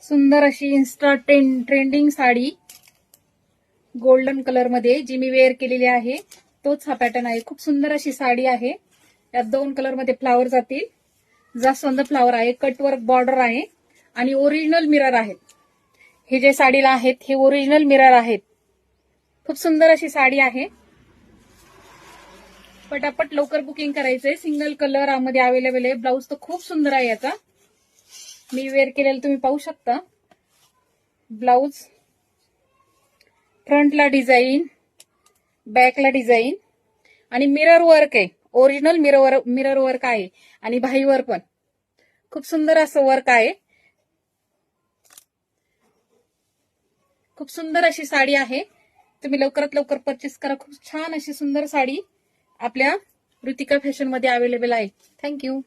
सुंदर अशी Insta trending sari golden colour मध्ये जी मी वेअर केलेली आहे तोच हा पॅटर्न आहे। खूप सुंदर अशी साडी आहे। यात 2 कलर मध्ये फ्लावर जातील। जास्वंद फ्लावर आहे, कटवर्क बॉर्डर आहे आणि ओरिजिनल मिरर आहेत। हे जे साडीला आहेत हे ओरिजिनल मिरर आहेत। खूप सुंदर अशी साडी आहे। पटापट लवकर बुकिंग करायचंय। सिंगल कलर मध्ये अवेलेबल आहे। ब्लाऊज तर खूप सुंदर आहे याचा, मी वेअर केलेलं तुम्ही पाहू शकता। ब्लाऊज फ्रंटला डिझाईन, बॅकला डिझाईन आणि मिरर वर्क आहे। ओरिजिनल मिरर वर्क आहे आणि भाईवर पण खूप सुंदर असं वर्क आहे। खूप सुंदर अशी साडी आहे। तुम्ही लवकरात लवकर परचेस करा। खूप छान अशी सुंदर साडी आपल्या ऋतिका फॅशन मध्ये अवेलेबल आहे। थँक्यू।